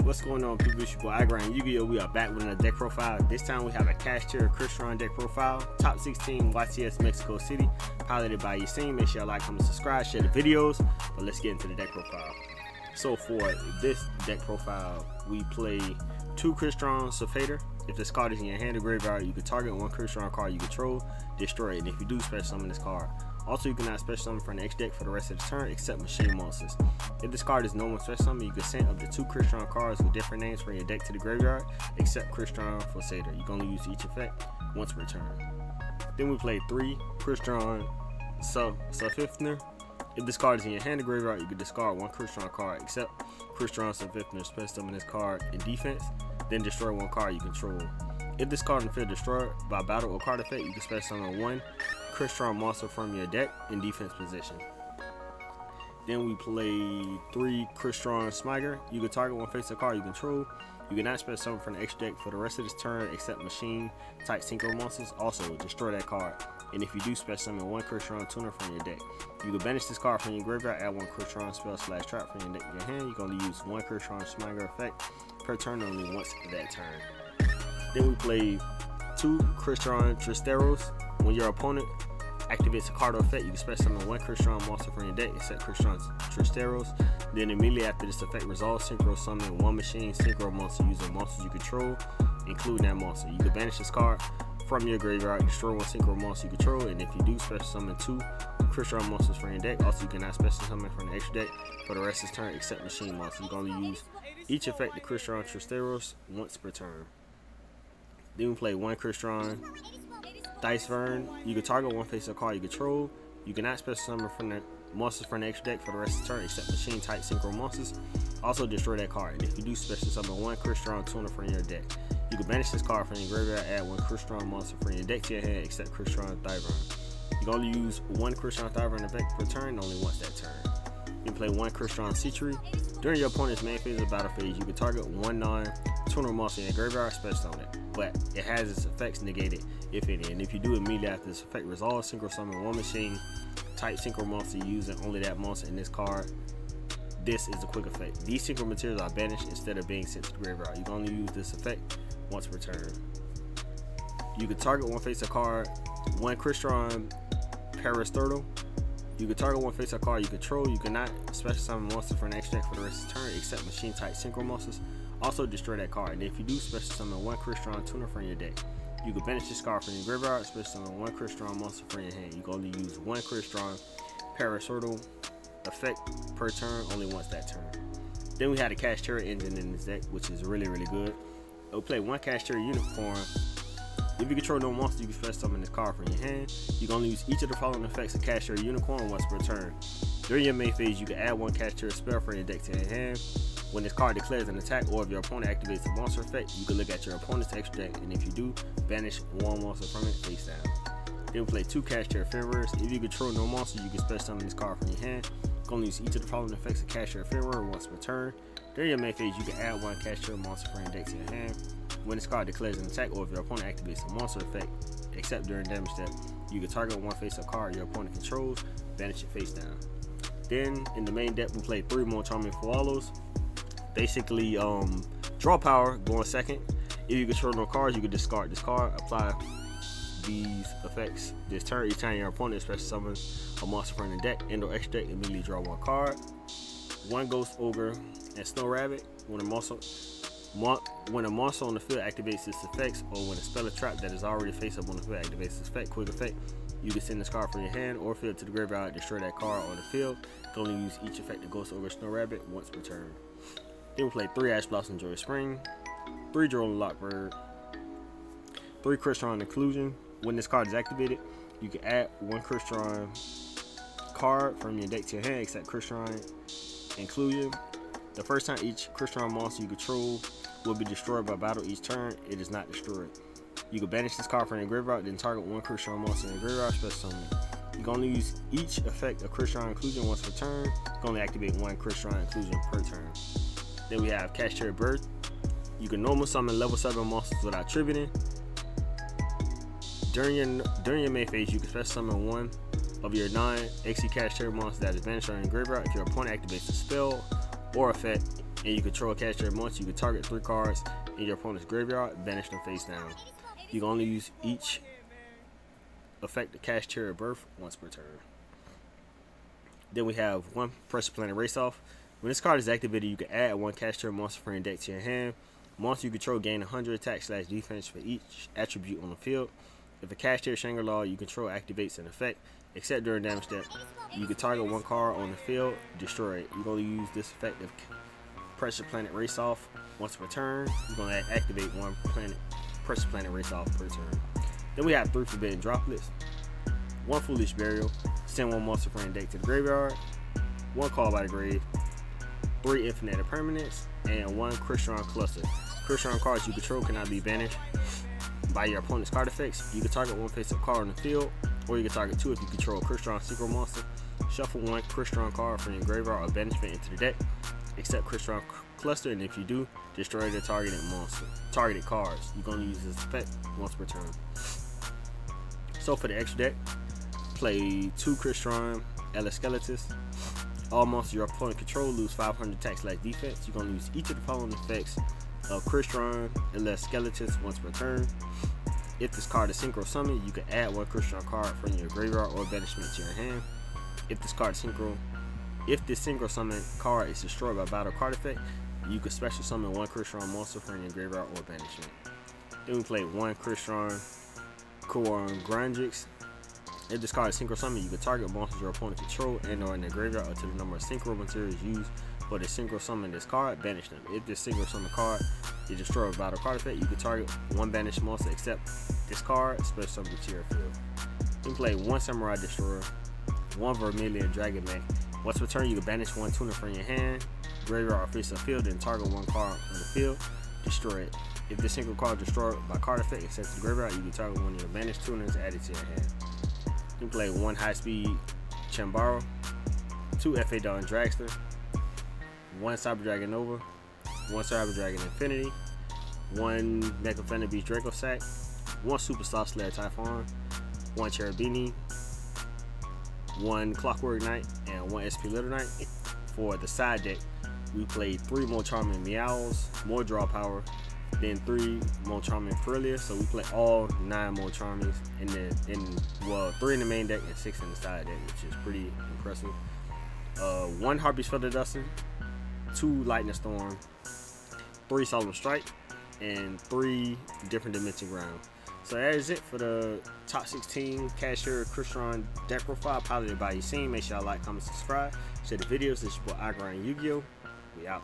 What's going on, people? It's your boy Igran Yu-Gi-Oh! We are back with another deck profile. This time we have a Kashtira Crystron deck profile. Top 16 YTS Mexico City, piloted by Yasin. Make sure y'all like, comment, subscribe, share the videos. But let's get into the deck profile. So for this deck profile, we play 2 Crystron Kashtira. If this card is in your hand or graveyard, you can target 1 Crystron card you control, destroy it, and if you do, special summon this card. Also, you cannot special summon from the X deck for the rest of the turn except machine monsters. If this card is normal special summon, you can send up to 2 Crystron cards with different names from your deck to the graveyard except Crystron Kashtira. You can only use each effect once per turn. Then we play 3 Crystron Kashtira. If this card is in your hand or graveyard, you can discard 1 Crystron card except Crystron Kashtira, special summon this card in defense, then destroy 1 card you control. If this card in the field destroyed by battle or card effect, you can special summon 1 Crystron monster from your deck in defense position. Then we play 3 Crystron Kashtira. You can target 1 face-up card you control. You cannot special summon from the X deck for the rest of this turn except machine type synchro monsters. Also, destroy that card. And if you do, special summon 1 Crystron tuner from your deck. You can banish this card from your graveyard, add 1 Crystron spell/trap from your deck to your hand. You can only use 1 Crystron Kashtira effect per turn, only once that turn. Then we play 2 Crystron Kashtira. When your opponent activates a card or effect, you can special summon 1 Crystron monster from your deck except Crystron Kashtira. Then immediately after this effect resolves, synchro summon 1 machine synchro monster using monsters you control, including that monster. You can banish this card from your graveyard, destroy 1 synchro monster you control, and if you do, special summon 2 Crystron monsters from your deck. Also, you cannot special summon from the extra deck for the rest of this turn except machine monsters. You can only use each effect of Crystron Kashtira once per turn. Then we play 1 Crystron Kashtira. You can target 1 face-up card you control. You cannot special summon from the monsters from the extra deck for the rest of the turn except machine type synchro monsters. Also, destroy that card, and if you do, special summon 1 Crystron tuner from your deck. You can banish this card from your graveyard, add 1 Crystron monster from your deck to your hand except Crystron Kashtira. You can only use 1 Crystron Kashtira effect per turn, only once that turn. You can play 1 Crystron Kashtira. During your opponent's main phase of battle phase, you can target 1 non-tuner monster in your graveyard, special summon it, but it has its effects negated if any. And if you do, immediately after this effect resolves, synchro summon 1 machine type synchro monster using only that monster in this card. This is a quick effect. These synchro materials are banished instead of being sent to the graveyard. You can only use this effect once per turn. You can target 1 face-up card, 1 Crystron Kashtira. You can target 1 face-up card you control. You cannot special summon monster from the X deck for the rest of the turn except machine type synchro monsters. Also, destroy that card, and if you do, special summon 1 Crystron tuner from your deck. You can banish this card from your graveyard, special summon 1 Crystron monster from your hand. You can only use 1 Crystron Kashtira effect per turn, only once that turn. Then we had a Kashtira engine in this deck, which is really good. We'll play 1 Kashtira unicorn. If you control no monster, you can special summon this card from your hand. You can only use each of the following effects of Kashtira unicorn once per turn. During your main phase, you can add 1 Kashtira spell from your deck to your hand. When this card declares an attack, or if your opponent activates a monster effect, you can look at your opponent's extra deck, and if you do, banish 1 monster from it face down. Then we play 2 Kashtira Ephemeras. If you control no monster, you can special summon this card from your hand. You can only use each of the following effects of Kashtira Ephemera once per turn. During your main phase, you can add 1 Kashtira monster from your deck to your hand. When this card declares an attack, or if your opponent activates a monster effect, except during damage step, you can target 1 face-up card your opponent controls, banish it face down. Then in the main deck, we play 3 more Charming Koalas. Basically, draw power, going second. If you control no cards, you can discard this card, apply these effects this turn. Each time your opponent special summons a monster from the deck and or extra deck, immediately draw 1 card. 1 Ghost Ogre and Snow Rabbit. When a monster on the field activates its effects, or when a spell or trap that is already face up on the field activates this effect, quick effect, you can send this card from your hand or field to the graveyard, destroy that card on the field. You can only use each effect of Ghost Ogre Snow Rabbit once per turn. Then we play 3 Ash Blossom Joy Spring, 3 Drone Lockbird, 3 Crystron Inclusion. When this card is activated, you can add 1 Crystron card from your deck to your hand except Crystron Inclusion. The first time each Crystron monster you control will be destroyed by battle each turn, it is not destroyed. You can banish this card from your graveyard, then target 1 Crystron monster in your graveyard, special summon. You can only use each effect of Crystron Inclusion once per turn. You can only activate 1 Crystron Inclusion per turn. Then we have Kashtira Birth. You can normal summon level 7 monsters without tributing. During your main phase, you can special summon 1 of your non-XC Kashtira monsters that is banished on your graveyard. If your opponent activates a spell or effect and you control Kashtira monster, you can target 3 cards in your opponent's graveyard, banish them face down. You can only use each effect of Kashtira birth once per turn. Then we have 1 Pressure Planet Race Off. When this card is activated, you can add 1 Kashtira monster from your deck to your hand. Monster you control gain 100 attack/defense for each attribute on the field. If a Kashtira Shangri-La you control activates an effect, except during damage step, you can target 1 card on the field, destroy it. You're going to use this effect of Pressure Planet Race Off once per turn. You're going to activate 1 Pressure Planet Race Off per turn. Then we have 3 Forbidden Droplets, 1 Foolish Burial, send 1 monster from your deck to the graveyard, 1 Call by the Grave, 3 Infinite Permanents, and 1 Crystron Cluster. Crystron cards you control cannot be banished by your opponent's card effects. You can target 1 face-up card on the field, or you can target 2 if you control a Crystron Synchro monster. Shuffle 1 Crystron card from your graveyard or banishment into the deck, except Crystron Cluster, and if you do, destroy the targeted cards. You're going to use this effect once per turn. So for the extra deck, play 2 Crystron Skeletus. All monsters your opponent control lose 500 attack/defense. You're going to use each of the following effects of Crystron Skeletus once per turn. If this card is synchro summoned, you can add 1 Crystron card from your graveyard or banishment to your hand. If this synchro summon card is destroyed by battle card effect, you can special summon 1 Crystron monster from your graveyard or banishment. Then we play 1 Crystron Grandrix. If this card is synchro summoned, you can target monsters your opponent control and or in their graveyard up to the number of synchro materials used for the synchro summon this card, banish them. If this synchro summon card is destroyed with battle card effect, you can target 1 banished monster except this card, special summon to your field. Then play 1 Samurai Destroyer, 1 Vermilion Dragon Mech. Once per turn, you can banish 1 tuner from your hand, graveyard or face of field, then target 1 card on the field, destroy it. If this single card is destroyed by card effect except the graveyard, you can target 1 of your banished tuners added to your hand. You can play 1 High Speed Chambaro, 2 FA Dawn Dragster, 1 Cyber Dragon Nova, 1 Cyber Dragon Infinity, 1 Mecha Beast Draco Sack, 1 Super Soft Slayer Typhon, 1 Cherubini, 1 Clockwork Knight, and 1 SP Little Knight. For the side deck, we played 3 more Charming Meows, more draw power, then 3 more Charming Perillia. So we play all 9 more Charmings, and then 3 in the main deck and 6 in the side deck, which is pretty impressive. 1 Harpy's Feather Duster, 2 Lightning Storm, 3 Solemn Strike, and 3 Different Dimension Ground. So that is it for the top 16 Kashtira Crystron deck profile piloted by YUGIOH. Make sure y'all like, comment, subscribe, share the videos. This is your boy YUGIOH. We out.